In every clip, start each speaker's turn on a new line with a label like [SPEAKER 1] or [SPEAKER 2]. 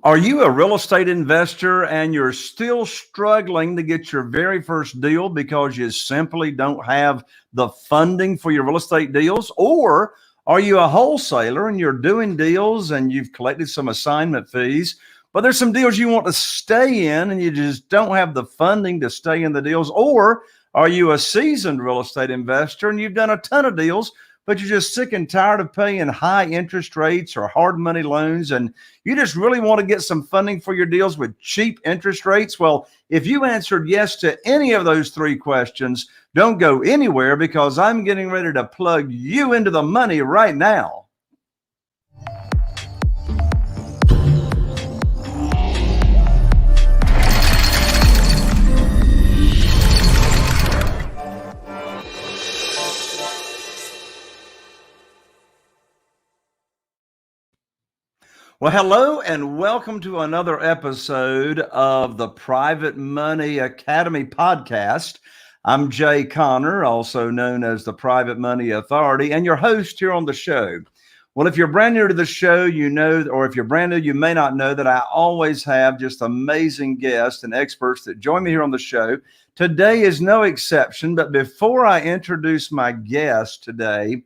[SPEAKER 1] Are you a real estate investor and you're still struggling to get your very first deal because you simply don't have the funding for your real estate deals? Or are you a wholesaler and you're doing deals and you've collected some assignment fees, but there's some deals you want to stay in and you just don't have the funding to stay in the deals? Or are you a seasoned real estate investor and you've done a ton of deals, but you're just sick and tired of paying high interest rates or hard money loans, and you just really want to get some funding for your deals with cheap interest rates? Well, if you answered yes to any of those three questions, don't go anywhere because I'm getting ready to plug you into the money right now. Well, hello and welcome to another episode of the Private Money Academy podcast. I'm Jay Conner, also known as the Private Money Authority, and your host here on the show. Well, if you're brand new to the show, you know, or if you're brand new, you may not know that I always have just amazing guests and experts that join me here on the show. Today is no exception, but before I introduce my guest today,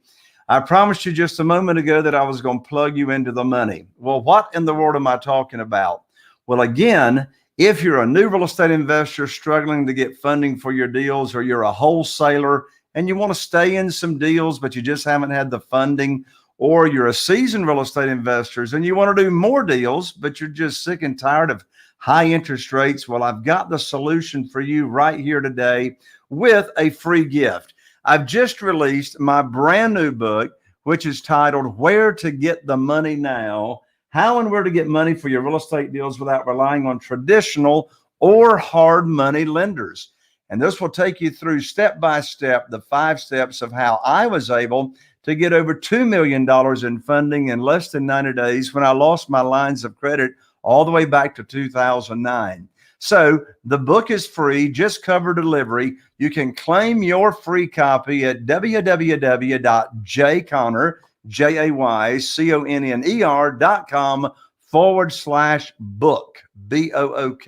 [SPEAKER 1] I promised you just a moment ago that I was going to plug you into the money. Well, what in the world am I talking about? Well, again, if you're a new real estate investor struggling to get funding for your deals, or you're a wholesaler and you want to stay in some deals, but you just haven't had the funding, or you're a seasoned real estate investor and you want to do more deals, but you're just sick and tired of high interest rates, well, I've got the solution for you right here today with a free gift. I've just released my brand new book, which is titled Where to Get the Money Now, How and Where to Get Money for Your Real Estate Deals Without Relying on Traditional or Hard Money Lenders. And this will take you through step by step, the 5 steps of how I was able to get over $2 million in funding in less than 90 days when I lost my lines of credit all the way back to 2009. So the book is free, just cover delivery. You can claim your free copy at www.jayconner.com/book, BOOK,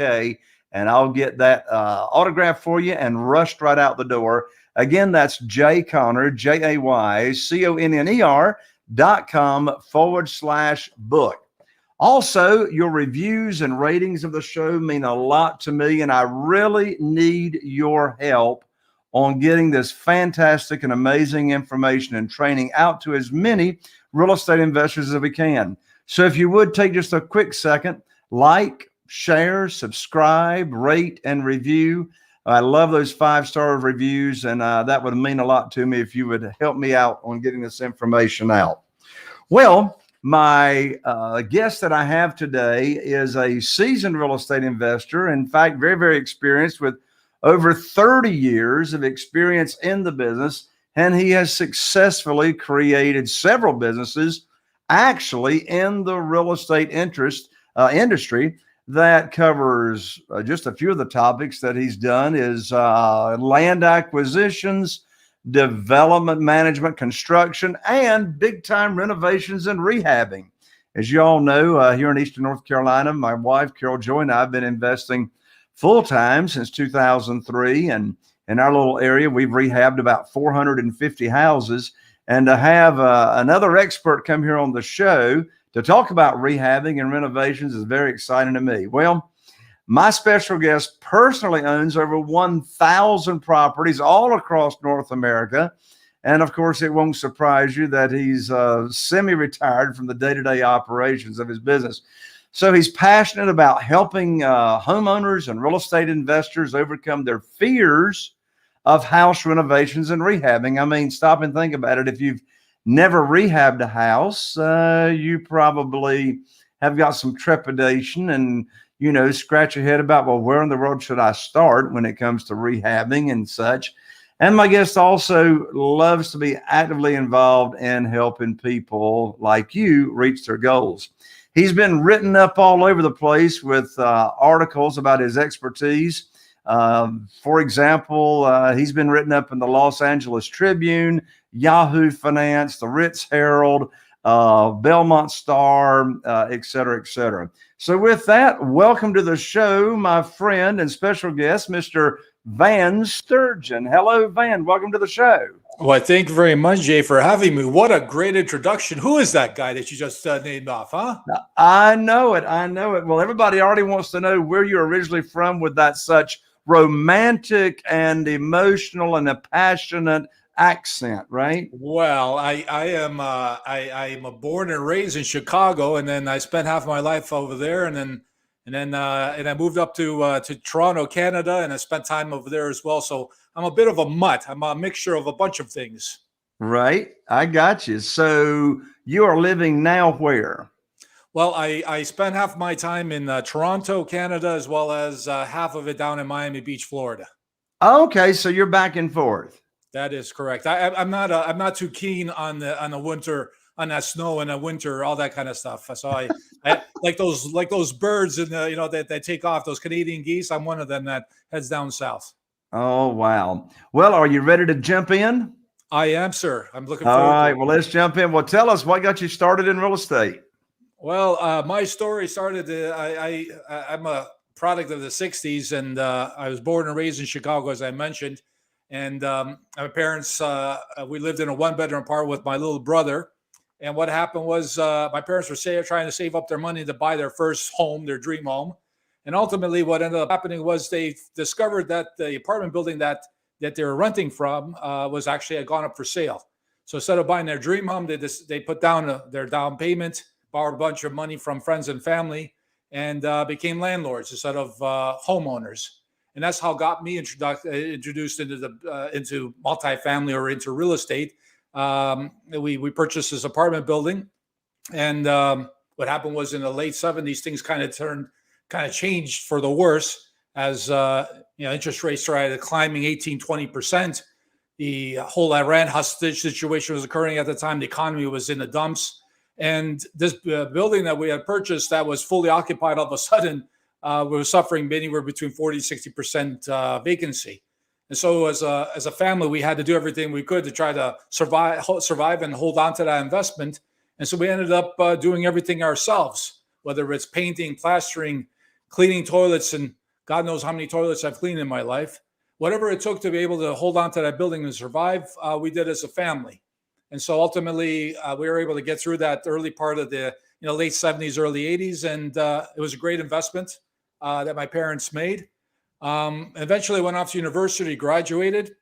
[SPEAKER 1] and I'll get that autograph for you and rushed right out the door. Again, that's jayconner, JAYCONNER.com/book. Also, your reviews and ratings of the show mean a lot to me, and I really need your help on getting this fantastic and amazing information and training out to as many real estate investors as we can. So if you would take just a quick second, like, share, subscribe, rate, and review. I love those 5-star reviews, and that would mean a lot to me if you would help me out on getting this information out. Well, my guest that I have today is a seasoned real estate investor. In fact, very, very experienced with over 30 years of experience in the business. And he has successfully created several businesses actually in the real estate industry that covers just a few of the topics that he's done is land acquisitions, development management, construction, and big time renovations and rehabbing. As you all know, here in Eastern North Carolina, my wife, Carol Joy, and I have been investing full time since 2003. And in our little area, we've rehabbed about 450 houses. And to have another expert come here on the show to talk about rehabbing and renovations is very exciting to me. Well, my special guest personally owns over 1,000 properties all across North America. And of course, it won't surprise you that he's semi-retired from the day-to-day operations of his business. So he's passionate about helping homeowners and real estate investors overcome their fears of house renovations and rehabbing. I mean, stop and think about it. If you've never rehabbed a house, you probably have got some trepidation and scratch your head about, well, where in the world should I start when it comes to rehabbing and such? And my guest also loves to be actively involved in helping people like you reach their goals. He's been written up all over the place with articles about his expertise. For example, he's been written up in the Los Angeles Tribune, Yahoo Finance, the Ritz Herald, Belmont Star, et cetera, et cetera. So with that, welcome to the show, my friend and special guest, Mr. Van Sturgeon. Hello, Van. Welcome to the show.
[SPEAKER 2] Well, thank you very much, Jay, for having me. What a great introduction. Who is that guy that you just named off, huh?
[SPEAKER 1] I know it. I know it. Well, everybody already wants to know where you're originally from with that such romantic and emotional and a passionate accent, right?
[SPEAKER 2] Well, I am born and raised in Chicago, and then I spent half my life over there, and I moved up to Toronto, Canada, and I spent time over there as well. So I'm a bit of a mutt. I'm a mixture of a bunch of things.
[SPEAKER 1] Right. I got you. So you are living now where?
[SPEAKER 2] Well, I spent half my time in Toronto, Canada, as well as half of it down in Miami Beach, Florida.
[SPEAKER 1] Okay, so you're back and forth.
[SPEAKER 2] That is correct. I'm not too keen on the winter, on that snow in the winter, all that kind of stuff. So I like those birds and that they take off, those Canadian geese. I'm one of them that heads down south.
[SPEAKER 1] Oh wow. Well, are you ready to jump in?
[SPEAKER 2] I am, sir. I'm looking forward.
[SPEAKER 1] All right. Well, let's jump in. Well, tell us what got you started in real estate.
[SPEAKER 2] Well, my story started. I'm a product of the '60s, and I was born and raised in Chicago, as I mentioned. And my parents, we lived in a one-bedroom apartment with my little brother. And what happened was my parents were trying to save up their money to buy their first home, their dream home. And ultimately, what ended up happening was they discovered that the apartment building that they were renting from was actually had gone up for sale. So instead of buying their dream home, they put down their down payment, borrowed a bunch of money from friends and family, and became landlords instead of homeowners. And that's how got me introduced into multifamily or into real estate. We purchased this apartment building, and what happened was in the late '70s, things kind of changed for the worse as interest rates started climbing 18-20%. The whole Iran hostage situation was occurring at the time. The economy was in the dumps, and this building that we had purchased that was fully occupied all of a sudden we were suffering anywhere between 40-60% vacancy. And so as a family, we had to do everything we could to try to survive and hold on to that investment. And so we ended up doing everything ourselves, whether it's painting, plastering, cleaning toilets, and God knows how many toilets I've cleaned in my life. Whatever it took to be able to hold on to that building and survive, we did as a family. And so ultimately, we were able to get through that early part of the late '70s, early '80s, and it was a great investment that my parents made. Eventually went off to university, graduated,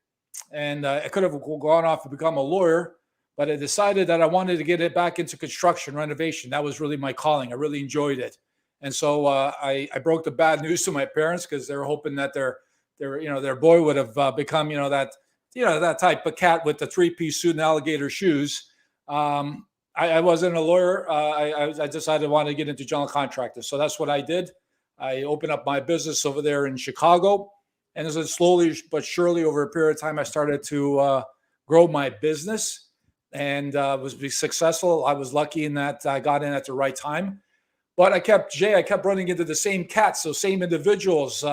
[SPEAKER 2] and I could have gone off and become a lawyer, but I decided that I wanted to get it back into construction, renovation. That was really my calling. I really enjoyed it. And so I broke the bad news to my parents because they were hoping that their boy would have become that type of cat with the three-piece suit and alligator shoes. I wasn't a lawyer. I decided I wanted to get into general contractors. So that's what I did. I opened up my business over there in Chicago. And as slowly but surely over a period of time, I started to grow my business and was successful. I was lucky in that I got in at the right time. But I kept running into the same cats, so same individuals,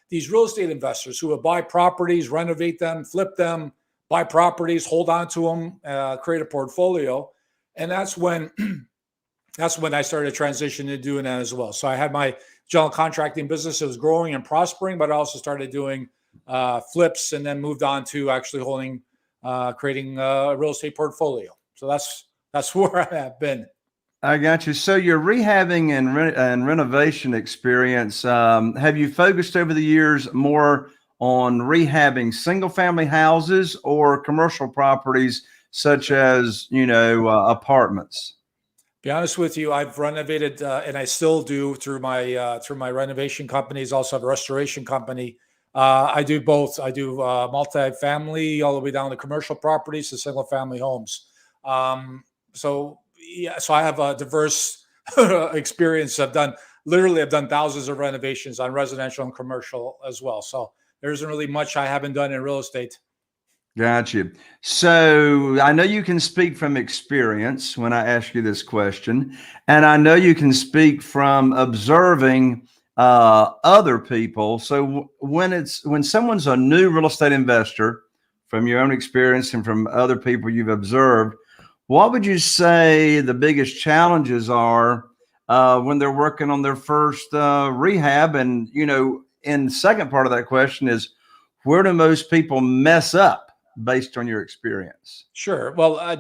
[SPEAKER 2] these real estate investors who would buy properties, renovate them, flip them, buy properties, hold on to them, create a portfolio. And that's when I started transitioning to doing that as well. So I had my general contracting business. It was growing and prospering, but I also started doing flips and then moved on to actually creating a real estate portfolio. So that's where I have been.
[SPEAKER 1] I got you. So your rehabbing and renovation experience, have you focused over the years more on rehabbing single family houses or commercial properties such as, apartments?
[SPEAKER 2] Be honest with you, I've renovated, and I still do through my renovation companies. Also have a restoration company. I do both. I do multifamily all the way down to commercial properties to single family homes. So I have a diverse experience. I've done thousands of renovations on residential and commercial as well. So there isn't really much I haven't done in real estate.
[SPEAKER 1] Got you. So I know you can speak from experience when I ask you this question, and I know you can speak from observing other people. So when someone's a new real estate investor, from your own experience and from other people you've observed, What would you say the biggest challenges are when they're working on their first rehab? And, in the second part of that question is, where do most people mess up based on your experience?
[SPEAKER 2] Sure. Well,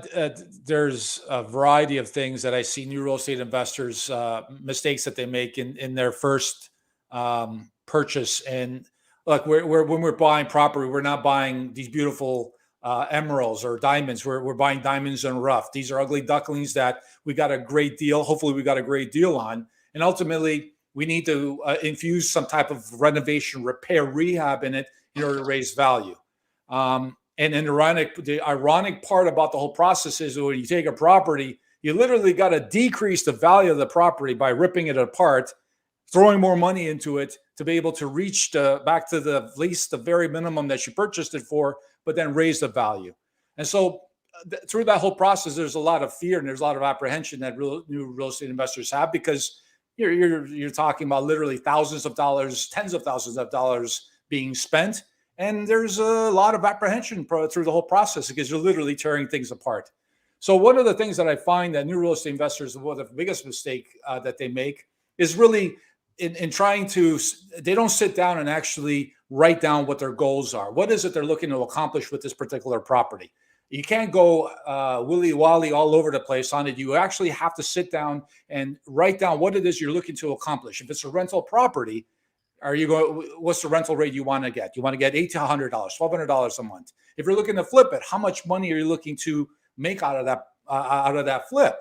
[SPEAKER 2] there's a variety of things that I see new real estate investors mistakes that they make in their first purchase. And look, when we're buying property, we're not buying these beautiful emeralds or diamonds. We're buying diamonds and rough. These are ugly ducklings that we got a great deal. Hopefully, we got a great deal on. And ultimately, we need to infuse some type of renovation, repair, rehab in it in order to raise value. And the ironic part about the whole process is that when you take a property, you literally got to decrease the value of the property by ripping it apart, throwing more money into it to be able to reach back to the least, the very minimum that you purchased it for, but then raise the value. And so through that whole process, there's a lot of fear and there's a lot of apprehension that new real estate investors have, because you're talking about literally thousands of dollars, tens of thousands of dollars being spent. And there's a lot of apprehension through the whole process because you're literally tearing things apart. So one of the things that I find that new real estate investors, one of the biggest mistake that they make is really in trying to, they don't sit down and actually write down what their goals are. What is it they're looking to accomplish with this particular property? You can't go willy-wally all over the place on it. You actually have to sit down and write down what it is you're looking to accomplish. If it's a rental property, what's the rental rate you want to get? You want to get $1,800, $1,200 a month. If you're looking to flip it, how much money are you looking to make out of that flip?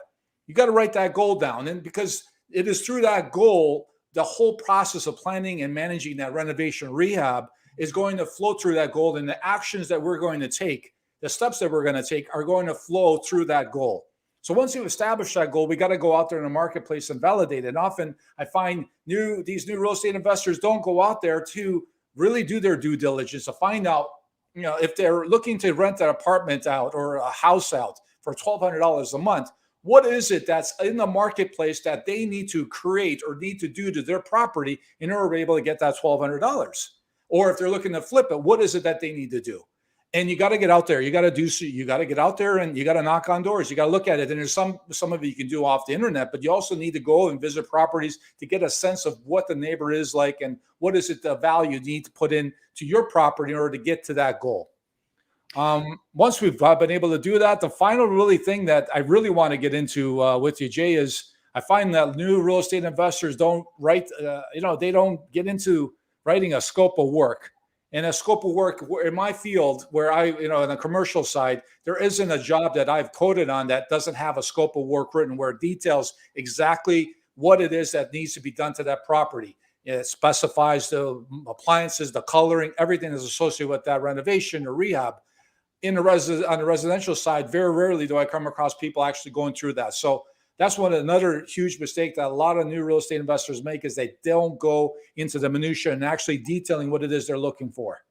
[SPEAKER 2] You got to write that goal down. And because it is through that goal, the whole process of planning and managing that renovation rehab is going to flow through that goal. And the actions that we're going to take, the steps that we're going to take are going to flow through that goal. So once you establish that goal, we got to go out there in the marketplace and validate it. And often I find these new real estate investors don't go out there to really do their due diligence to find out, if they're looking to rent an apartment out or a house out for $1,200 a month, what is it that's in the marketplace that they need to create or need to do to their property in order to be able to get that $1,200? Or if they're looking to flip it, what is it that they need to do? And you got to get out there. You got to get out there and you got to knock on doors. You got to look at it. And there's some of it you can do off the internet, but you also need to go and visit properties to get a sense of what the neighbor is like and what is it the value you need to put in to your property in order to get to that goal. Once we've been able to do that, the final really thing that I really want to get into with you, Jay, is I find that new real estate investors don't write, they don't get into writing a scope of work. And a scope of work in my field where in the commercial side, there isn't a job that I've quoted on that doesn't have a scope of work written where it details exactly what it is that needs to be done to that property. It specifies the appliances, the coloring, everything that's associated with that renovation or rehab. On the residential side, very rarely do I come across people actually going through that. So that's another huge mistake that a lot of new real estate investors make is they don't go into the minutia and actually detailing what it is they're looking for.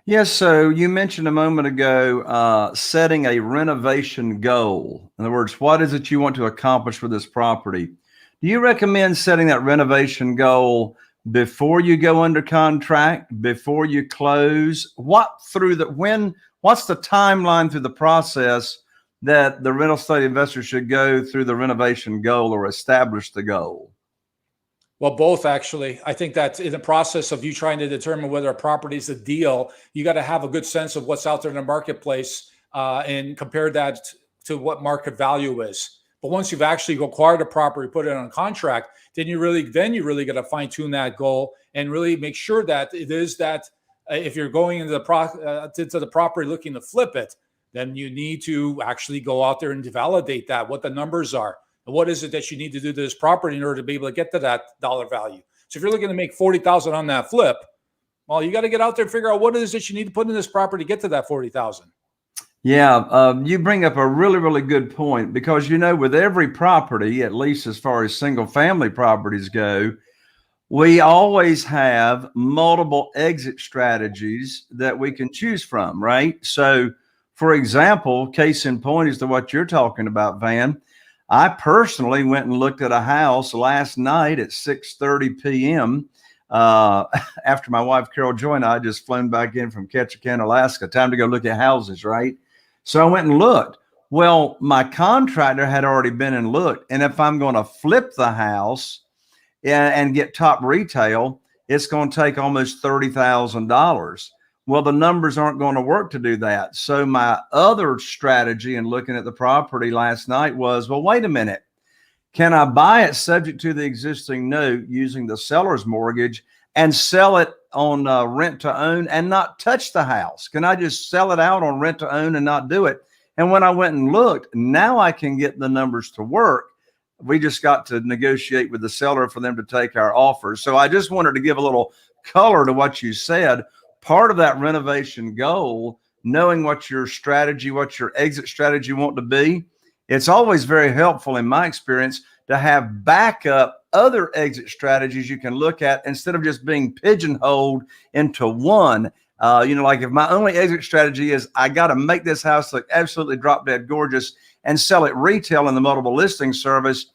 [SPEAKER 1] Yes. So you mentioned a moment ago setting a renovation goal. In other words, what is it you want to accomplish with this property? Do you recommend setting that renovation goal before you go under contract, before you close? What's the timeline through the process that the real estate investor should go through the renovation goal or establish the goal?
[SPEAKER 2] Well, both actually. I think that in the process of you trying to determine whether a property is a deal, you got to have a good sense of what's out there in the marketplace and compare that to what market value is. But once you've actually acquired a property, put it on contract, then you really got to fine tune that goal and really make sure that it is that if you're going into the property looking to flip it, then you need to actually go out there and validate that, what the numbers are, and what is it that you need to do to this property in order to be able to get to that dollar value. So if you're looking to make $40,000 on that flip, well, you got to get out there and figure out what it is that you need to put in this property to get to that $40,000.
[SPEAKER 1] Yeah, you bring up a really, really good point because, with every property, at least as far as single family properties go, we always have multiple exit strategies that we can choose from, right? So, for example, case in point as to what you're talking about, Van, I personally went and looked at a house last night at 6:30 p.m. After my wife, Carol Joy, and I just flown back in from Ketchikan, Alaska. Time to go look at houses, right? So I went and looked. Well, my contractor had already been and looked, and if I'm going to flip the house and get top retail, it's going to take almost $30,000. Well, the numbers aren't going to work to do that. So my other strategy in looking at the property last night was, well, wait a minute. Can I buy it subject to the existing note using the seller's mortgage and sell it on rent to own and not touch the house? Can I just sell it out on rent to own and not do it? And when I went and looked, now I can get the numbers to work. We just got to negotiate with the seller for them to take our offers. So I just wanted to give a little color to what you said. Part of that renovation goal, knowing what your strategy, what your exit strategy want to be, it's always very helpful in my experience to have backup other exit strategies you can look at instead of just being pigeonholed into one. Like if my only exit strategy is I got to make this house look absolutely drop dead gorgeous and sell it retail in the multiple listing service.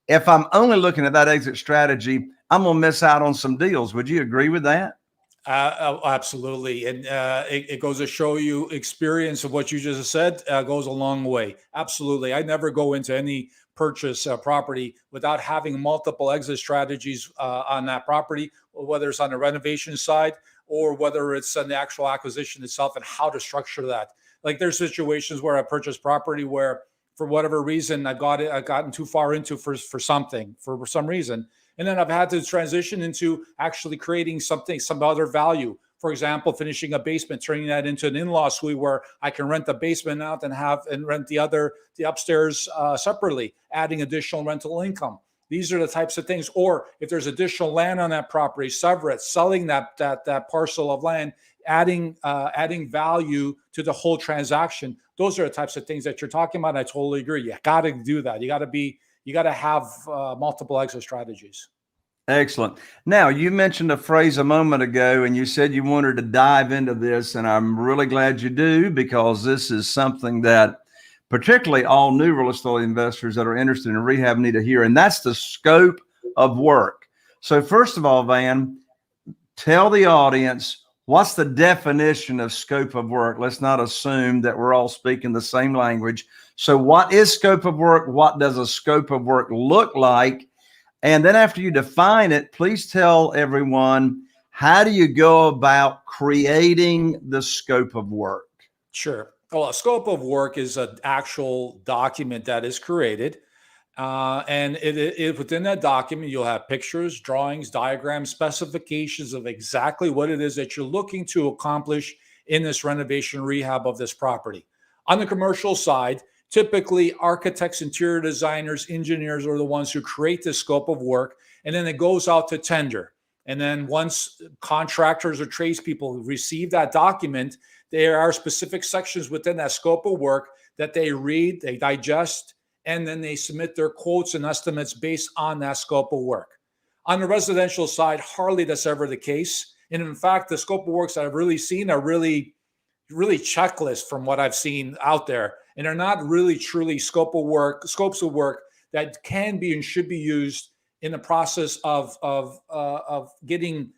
[SPEAKER 1] If I'm only looking at that exit strategy, I'm going to miss out on some deals. Would you agree with that?
[SPEAKER 2] Absolutely. And it goes to show you experience of what you just said goes a long way. Absolutely. I never go into any purchase property without having multiple exit strategies on that property, whether it's on the renovation side or whether it's on the actual acquisition itself and how to structure that. Like there's situations where I purchase property where for whatever reason I've gotten too far into for some reason. And then I've had to transition into actually creating some other value. For example, finishing a basement, turning that into an in-law suite where I can rent the basement out and rent the upstairs separately, adding additional rental income. These are the types of things. Or if there's additional land on that property, sever it, selling that parcel of land, adding value to the whole transaction. Those are the types of things that you're talking about. I totally agree. You got to do that. You got to have multiple exit strategies.
[SPEAKER 1] Excellent. Now, you mentioned a phrase a moment ago, and you said you wanted to dive into this, and I'm really glad you do, because this is something that particularly all new real estate investors that are interested in rehab need to hear, and that's the scope of work. So first of all, Van, tell the audience, what's the definition of scope of work? Let's not assume that we're all speaking the same language. So what is scope of work? What does a scope of work look like? And then after you define it, please tell everyone, how do you go about creating the scope of work?
[SPEAKER 2] Sure. Well, a scope of work is an actual document that is created. And within that document, you'll have pictures, drawings, diagrams, specifications of exactly what it is that you're looking to accomplish in this renovation rehab of this property. On the commercial side, typically architects, interior designers, engineers are the ones who create this scope of work, and then it goes out to tender. And then once contractors or tradespeople receive that document, there are specific sections within that scope of work that they read, they digest, and then they submit their quotes and estimates based on that scope of work. On the residential side, hardly that's ever the case. And in fact, the scope of works that I've really seen are really checklists from what I've seen out there. And they're not really truly scopes of work that can be and should be used in the process of getting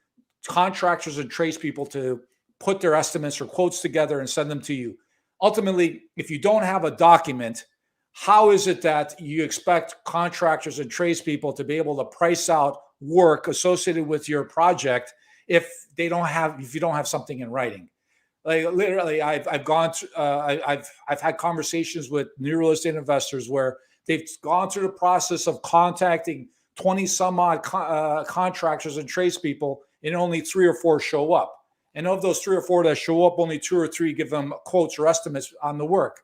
[SPEAKER 2] contractors and tradespeople to put their estimates or quotes together and send them to you. Ultimately, if you don't have a document, how is it that you expect contractors and tradespeople to be able to price out work associated with your project if you don't have something in writing? Like literally, I've had conversations with new real estate investors where they've gone through the process of contacting 20 some odd contractors and tradespeople, and only 3 or 4 show up. And of those 3 or 4 that show up, only 2 or 3 give them quotes or estimates on the work.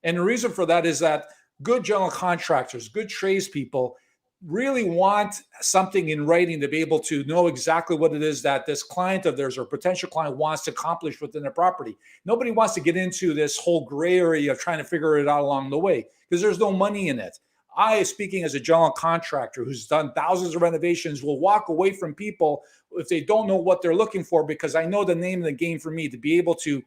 [SPEAKER 2] And the reason for that is that good general contractors, good tradespeople really want something in writing to be able to know exactly what it is that this client of theirs or potential client wants to accomplish within their property. Nobody wants to get into this whole gray area of trying to figure it out along the way because there's no money in it. I, speaking as a general contractor who's done thousands of renovations, will walk away from people if they don't know what they're looking for, because I know the name of the game for me to be able to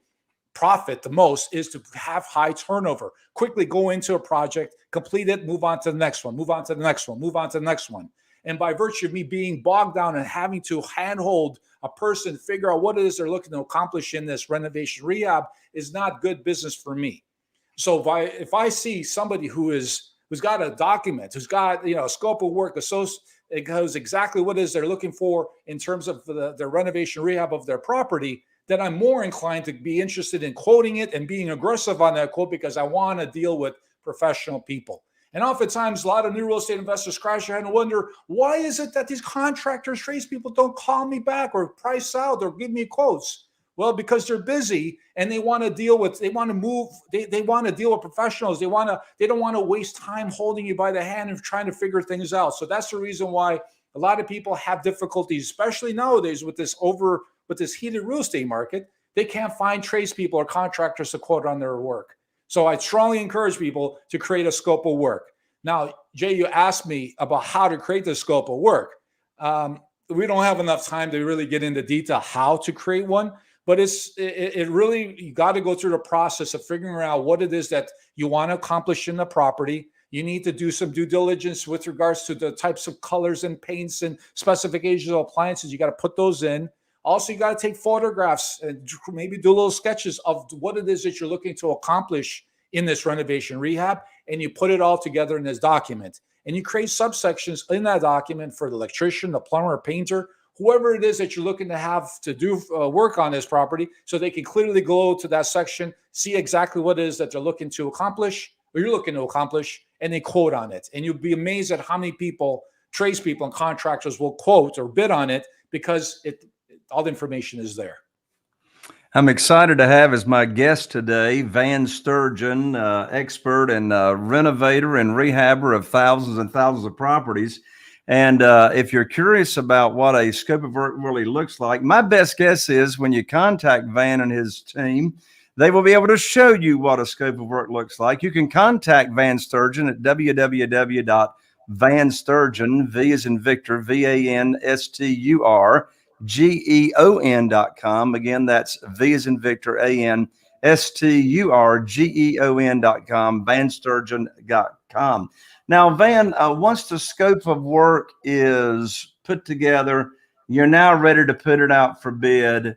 [SPEAKER 2] profit the most is to have high turnover. Quickly go into a project, complete it, move on to the next one, move on to the next one, move on to the next one. And by virtue of me being bogged down and having to handhold a person, figure out what it is they're looking to accomplish in this renovation rehab is not good business for me. So if I see somebody who's got a document, who's got a scope of work associated, it goes exactly what it is they're looking for in terms of the renovation rehab of their property, then I'm more inclined to be interested in quoting it and being aggressive on that quote, because I want to deal with professional people. And oftentimes, a lot of new real estate investors scratch their head and wonder, why is it that these contractors, tradespeople don't call me back or price out or give me quotes? Well, because they're busy and they want to deal with, they want to move, they want to deal with professionals. They don't want to waste time holding you by the hand and trying to figure things out. So that's the reason why a lot of people have difficulties, especially nowadays with this heated real estate market. They can't find tradespeople or contractors to quote on their work. So I strongly encourage people to create a scope of work. Now, Jay, you asked me about how to create the scope of work. We don't have enough time to really get into detail how to create one. But it really, you got to go through the process of figuring out what it is that you want to accomplish in the property. You need to do some due diligence with regards to the types of colors and paints and specifications of appliances. You got to put those in. Also, you got to take photographs and maybe do little sketches of what it is that you're looking to accomplish in this renovation rehab. And you put it all together in this document. And you create subsections in that document for the electrician, the plumber, painter, whoever it is that you're looking to have to do work on this property, so they can clearly go to that section, see exactly what it is that they're looking to accomplish, or you're looking to accomplish, and they quote on it. And you'll be amazed at how many people, tradespeople and contractors, will quote or bid on it, because all the information is there.
[SPEAKER 1] I'm excited to have as my guest today Van Sturgeon, expert and renovator and rehabber of thousands and thousands of properties. And if you're curious about what a scope of work really looks like, my best guess is when you contact Van and his team, they will be able to show you what a scope of work looks like. You can contact Van Sturgeon at www.vansturgeon, V as in Victor, VANSTURGEON.com. Again, that's V as in Victor, ANSTURGEON.com, vansturgeon.com. Now, Van, once the scope of work is put together, you're now ready to put it out for bid.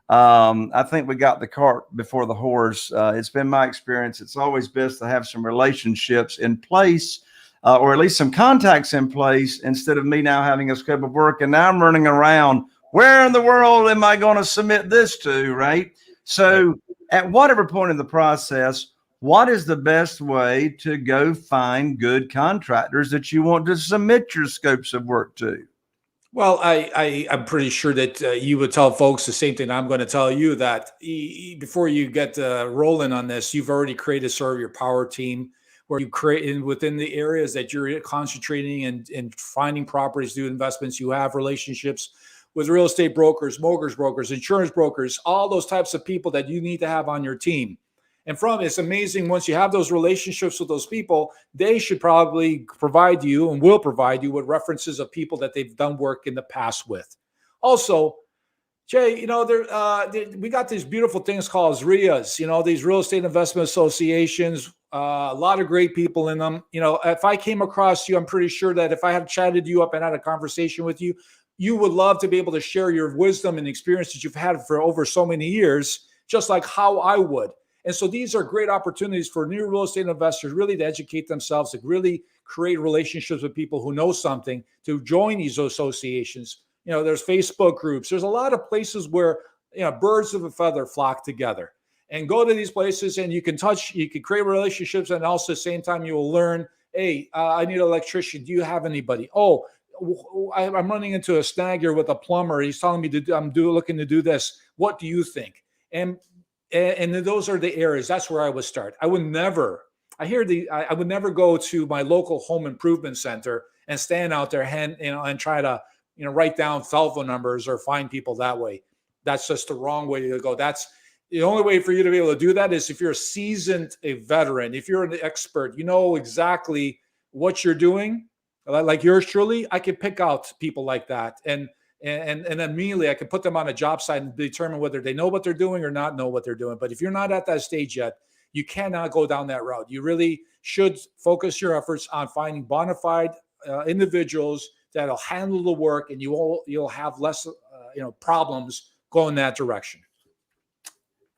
[SPEAKER 1] I think we got the cart before the horse. It's been my experience. It's always best to have some relationships in place, or at least some contacts in place, instead of me now having a scope of work and now I'm running around. Where in the world am I going to submit this to, right? So at whatever point in the process, what is the best way to go find good contractors that you want to submit your scopes of work to?
[SPEAKER 2] Well, I'm pretty sure that you would tell folks the same thing I'm going to tell you, that before you get rolling on this, you've already created sort of your power team, where you create within the areas that you're concentrating and finding properties, do investments. You have relationships with real estate brokers, mortgage brokers, insurance brokers, all those types of people that you need to have on your team. And it's amazing, once you have those relationships with those people, they should probably provide you and will provide you with references of people that they've done work in the past with. Also, Jay, we got these beautiful things called RIAs, these real estate investment associations, a lot of great people in them. If I came across you, I'm pretty sure that if I had chatted you up and had a conversation with you, you would love to be able to share your wisdom and experience that you've had for over so many years, just like how I would. And so these are great opportunities for new real estate investors really to educate themselves, to really create relationships with people who know something, to join these associations. There's Facebook groups. There's a lot of places where, birds of a feather flock together, and go to these places, and you can create relationships. And also at the same time, you will learn, hey, I need an electrician. Do you have anybody? Oh, I'm running into a snag here with a plumber. He's telling me I'm looking to do this. What do you think? And those are the areas. That's where I would start. I would never go to my local home improvement center and stand out there and try to write down telephone numbers or find people that way. That's just the wrong way to go. That's the only way for you to be able to do that is if you're a veteran, if you're an expert, you know exactly what you're doing. Like yours truly, I can pick out people like that, and immediately I can put them on a job site and determine whether they know what they're doing or not know what they're doing. But if you're not at that stage yet, you cannot go down that route. You really should focus your efforts on finding bona fide individuals that'll handle the work, and you'll have less problems going that direction.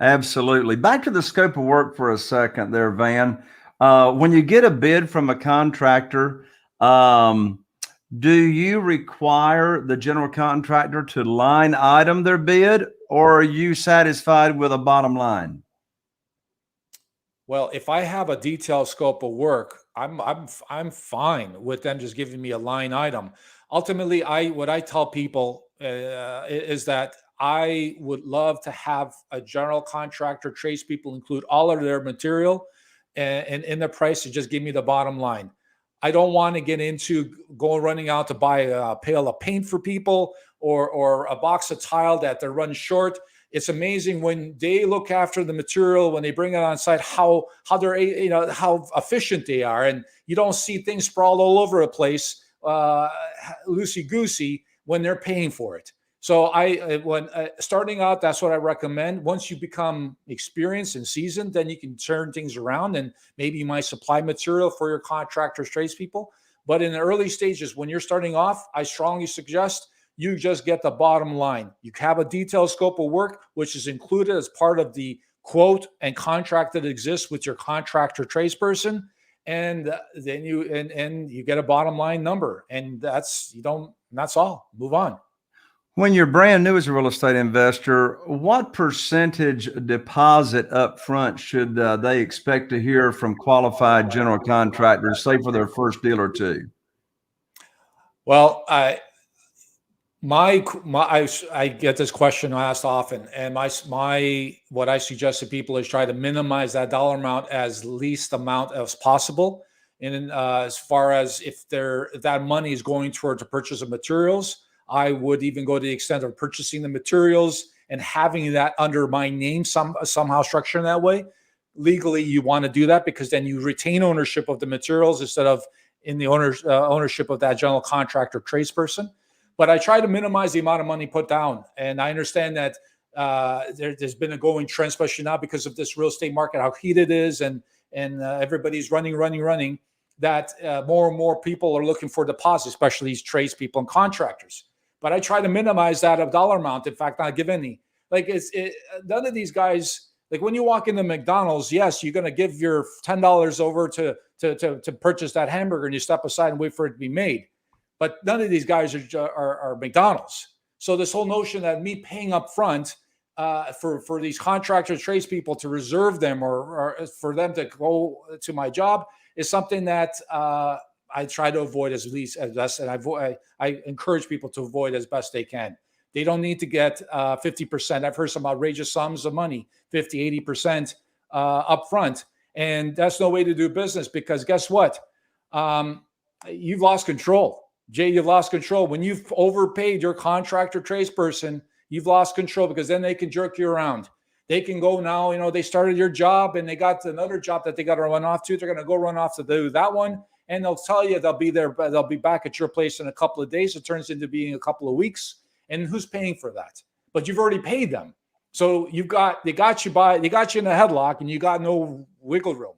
[SPEAKER 1] Absolutely. Back to the scope of work for a second there, Van. When you get a bid from a contractor, um, do you require the general contractor to line item their bid, or are you satisfied with a bottom line?
[SPEAKER 2] Well, if I have a detailed scope of work, I'm fine with them just giving me a line item. Ultimately, I what I tell people is that I would love to have a general contractor, tradespeople include all of their material and in the price to just give me the bottom line. I don't want to get into going running out to buy a pail of paint for people or a box of tile that they're run short. It's amazing when they look after the material, when they bring it on site, how they're, how efficient they are, and you don't see things sprawled all over a place, loosey goosey, when they're paying for it. So when starting out, that's what I recommend. Once you become experienced and seasoned, then you can turn things around, and maybe you might supply material for your contractors, tradespeople. But in the early stages, when you're starting off, I strongly suggest you just get the bottom line. You have a detailed scope of work, which is included as part of the quote and contract that exists with your contractor tradesperson. And then you get a bottom line number, and that's all. Move on.
[SPEAKER 1] When you're brand new as a real estate investor, what percentage deposit up front should they expect to hear from qualified general contractors, say for their first deal or two?
[SPEAKER 2] Well, I get this question asked often, and my what I suggest to people is try to minimize that dollar amount as least amount as possible. And as far as if that money is going toward the purchase of materials, I would even go to the extent of purchasing the materials and having that under my name somehow structured in that way. Legally, you want to do that because then you retain ownership of the materials instead of in the ownership of that general contractor tradesperson. But I try to minimize the amount of money put down. And I understand that there's been a going trend, especially now because of this real estate market, how heated it is, and everybody's running, that more and more people are looking for deposits, especially these tradespeople and contractors. But I try to minimize that of dollar amount. In fact, not give any. Like none of these guys, like when you walk into McDonald's, yes, you're going to give your $10 over to purchase that hamburger, and you step aside and wait for it to be made. But none of these guys are McDonald's. So this whole notion that me paying up front for these contractor tradespeople to reserve them or for them to go to my job is something that I try to avoid as best, and I encourage people to avoid as best they can. They don't need to get 50%. I've heard some outrageous sums of money, 50, 80% up front. And that's no way to do business, because guess what? You've lost control. Jay, you've lost control. When you've overpaid your contractor tradesperson, you've lost control, because then they can jerk you around. They can go now, they started your job and they got another job that they got to run off to. They're going to go run off to do that one. And they'll tell you they'll be there, they'll be back at your place in a couple of days. It turns into being a couple of weeks. And who's paying for that? But you've already paid them. So they got you in a headlock, and you got no wiggle room.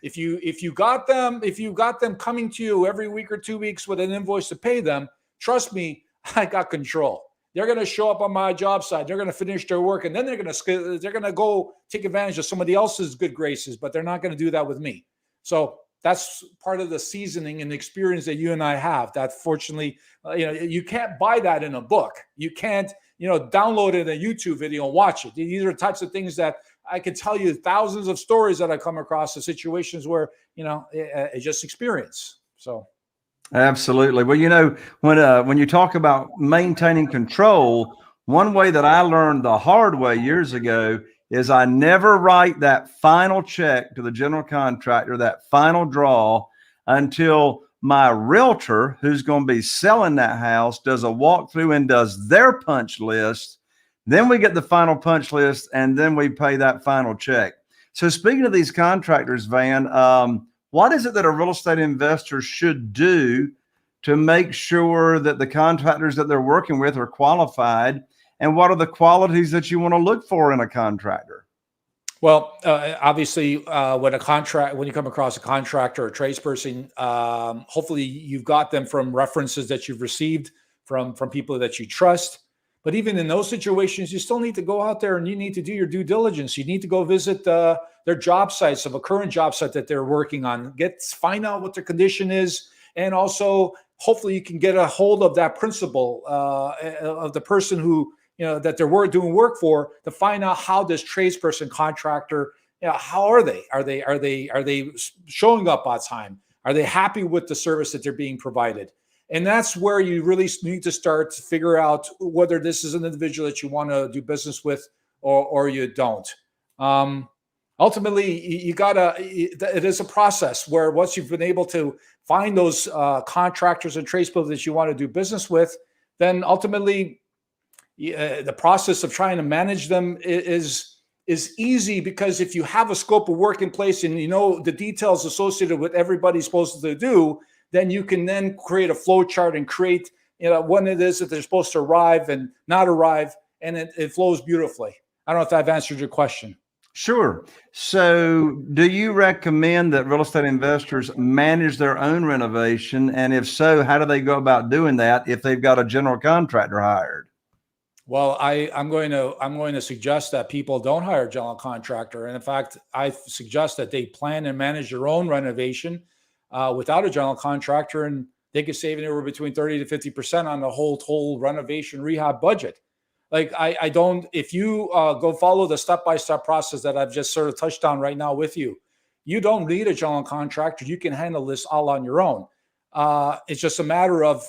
[SPEAKER 2] If you got them coming to you every week or 2 weeks with an invoice to pay them, trust me, I got control. They're going to show up on my job site. They're going to finish their work, and then they're going to go take advantage of somebody else's good graces, but they're not going to do that with me. So that's part of the seasoning and the experience that you and I have. That fortunately, you can't buy that in a book. You can't, download it in a YouTube video and watch it. These are types of things that I could tell you thousands of stories that I come across of situations where, it's just experience. So.
[SPEAKER 1] Absolutely. Well, when you talk about maintaining control, one way that I learned the hard way years ago is I never write that final check to the general contractor, that final draw, until my realtor, who's going to be selling that house, does a walkthrough and does their punch list. Then we get the final punch list, and then we pay that final check. So speaking of these contractors, Van, what is it that a real estate investor should do to make sure that the contractors that they're working with are qualified? And what are the qualities that you want to look for in a contractor?
[SPEAKER 2] Well, obviously, when you come across a contractor or tradesperson, hopefully you've got them from references that you've received from people that you trust. But even in those situations, you still need to go out there and you need to do your due diligence. You need to go visit their job sites of a current job site that they're working on. Find out what their condition is, and also hopefully you can get a hold of that principal of the person who that they're doing work for, to find out how this tradesperson contractor, how are they? Are they showing up on time? Are they happy with the service that they're being provided? And that's where you really need to start to figure out whether this is an individual that you want to do business with or you don't. Ultimately, it is a process where once you've been able to find those contractors and tradespeople that you want to do business with, then ultimately the process of trying to manage them is easy, because if you have a scope of work in place and you know the details associated with everybody's supposed to do, then you can then create a flow chart and create when it is that they're supposed to arrive and not arrive, and it flows beautifully. I don't know if I've answered your question.
[SPEAKER 1] Sure. So do you recommend that real estate investors manage their own renovation? And if so, how do they go about doing that if they've got a general contractor hired?
[SPEAKER 2] Well, I'm going to suggest that people don't hire a general contractor. And in fact, I suggest that they plan and manage their own renovation without a general contractor, and they could save anywhere between 30 to 50% on the whole renovation rehab budget. Like I don't, if you go follow the step-by-step process that I've just sort of touched on right now with you, you don't need a general contractor. You can handle this all on your own. It's just a matter of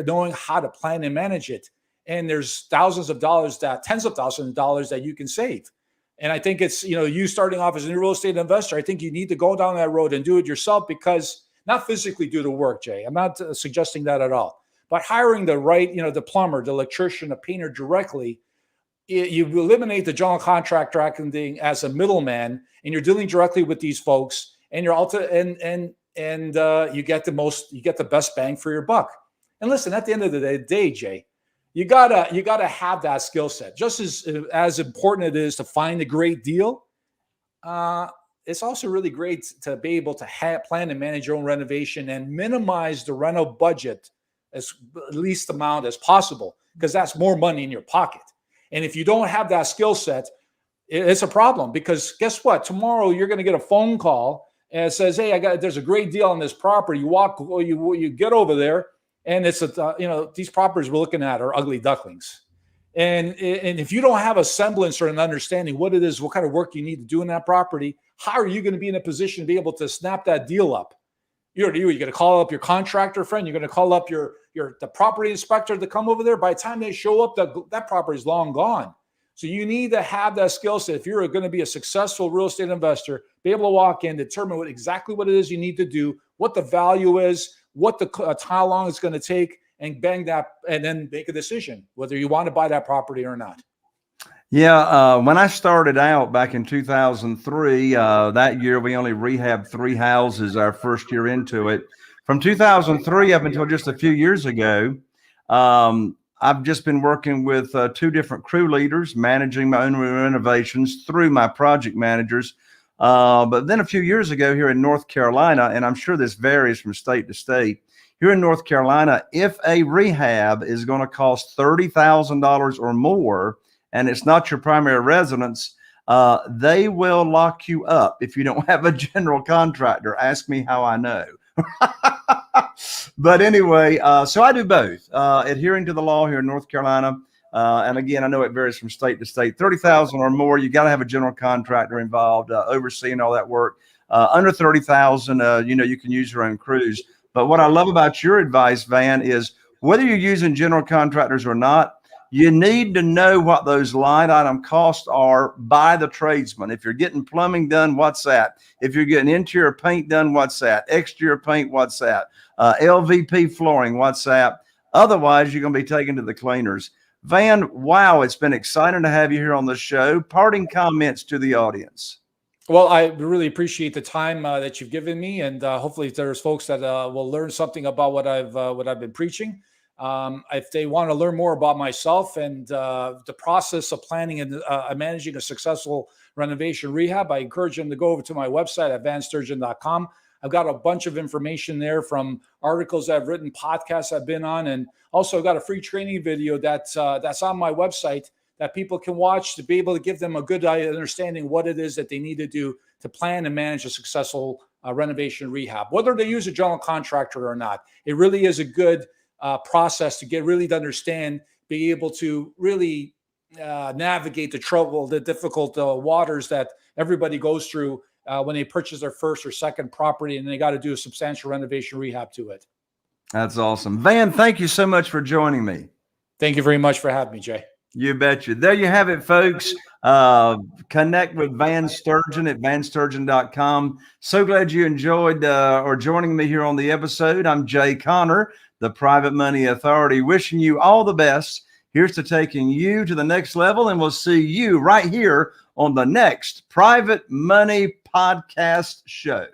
[SPEAKER 2] knowing how to plan and manage it. And there's tens of thousands of dollars that you can save. And I think it's, you starting off as a real estate investor, I think you need to go down that road and do it yourself, because not physically do the work, Jay. I'm not suggesting that at all. But hiring the right, the plumber, the electrician, the painter directly, you eliminate the general contractor acting as a middleman, and you're dealing directly with these folks, and you're you get the best bang for your buck. And listen, at the end of the day, Jay, you gotta have that skill set. Just as important it is to find a great deal, it's also really great to be able to plan and manage your own renovation and minimize the rental budget as least amount as possible, because that's more money in your pocket. And if you don't have that skill set, it's a problem, because guess what? Tomorrow you're going to get a phone call and it says, "Hey, there's a great deal on this property." You get over there, and it's these properties we're looking at are ugly ducklings. And if you don't have a semblance or an understanding what it is, what kind of work you need to do in that property, how are you going to be in a position to be able to snap that deal up? You're going to call up your contractor friend. You're going to call up the property inspector to come over there. By the time they show up, that property is long gone. So you need to have that skill set. If you're going to be a successful real estate investor, be able to walk in, determine exactly what it is you need to do, what the value is, how long it's going to take, and bang that, and then make a decision whether you want to buy that property or not.
[SPEAKER 1] Yeah, when I started out back in 2003, that year we only rehabbed 3 houses our first year into it. From 2003 up until just a few years ago, I've just been working with 2 different crew leaders, managing my own renovations through my project managers. But then a few years ago here in North Carolina, and I'm sure this varies from state to state, here in North Carolina, if a rehab is going to cost $30,000 or more, and it's not your primary residence, they will lock you up if you don't have a general contractor. Ask me how I know. But anyway, so I do both, adhering to the law here in North Carolina. And again, I know it varies from state to state. 30,000 or more, you got to have a general contractor involved, overseeing all that work. Under 30,000, you can use your own crews. But what I love about your advice, Van, is whether you're using general contractors or not, you need to know what those line item costs are by the tradesman. If you're getting plumbing done, what's that? If you're getting interior paint done, what's that? Exterior paint, what's that? LVP flooring, what's that? Otherwise, you're going to be taken to the cleaners. Van, wow, it's been exciting to have you here on the show. Parting comments to the audience.
[SPEAKER 2] Well, I really appreciate the time that you've given me, and hopefully there's folks that will learn something about what I've been preaching. If they want to learn more about myself and the process of planning and managing a successful renovation rehab, I encourage them to go over to my website at vansturgeon.com. I've got a bunch of information there from articles I've written, podcasts I've been on, and also got a free training video that's on my website that people can watch to be able to give them a good understanding what it is that they need to do to plan and manage a successful renovation rehab, whether they use a general contractor or not. It really is a good process to get really to understand, be able to really navigate the difficult waters that everybody goes through when they purchase their first or second property and they got to do a substantial renovation rehab to it.
[SPEAKER 1] That's awesome. Van, thank you so much for joining me.
[SPEAKER 2] Thank you very much for having me, Jay.
[SPEAKER 1] You betcha. There you have it, folks. Connect with Van Sturgeon at vansturgeon.com. So glad you enjoyed or joining me here on the episode. I'm Jay Connor, the Private Money Authority, wishing you all the best. Here's to taking you to the next level, and we'll see you right here on the next Private Money Podcast show.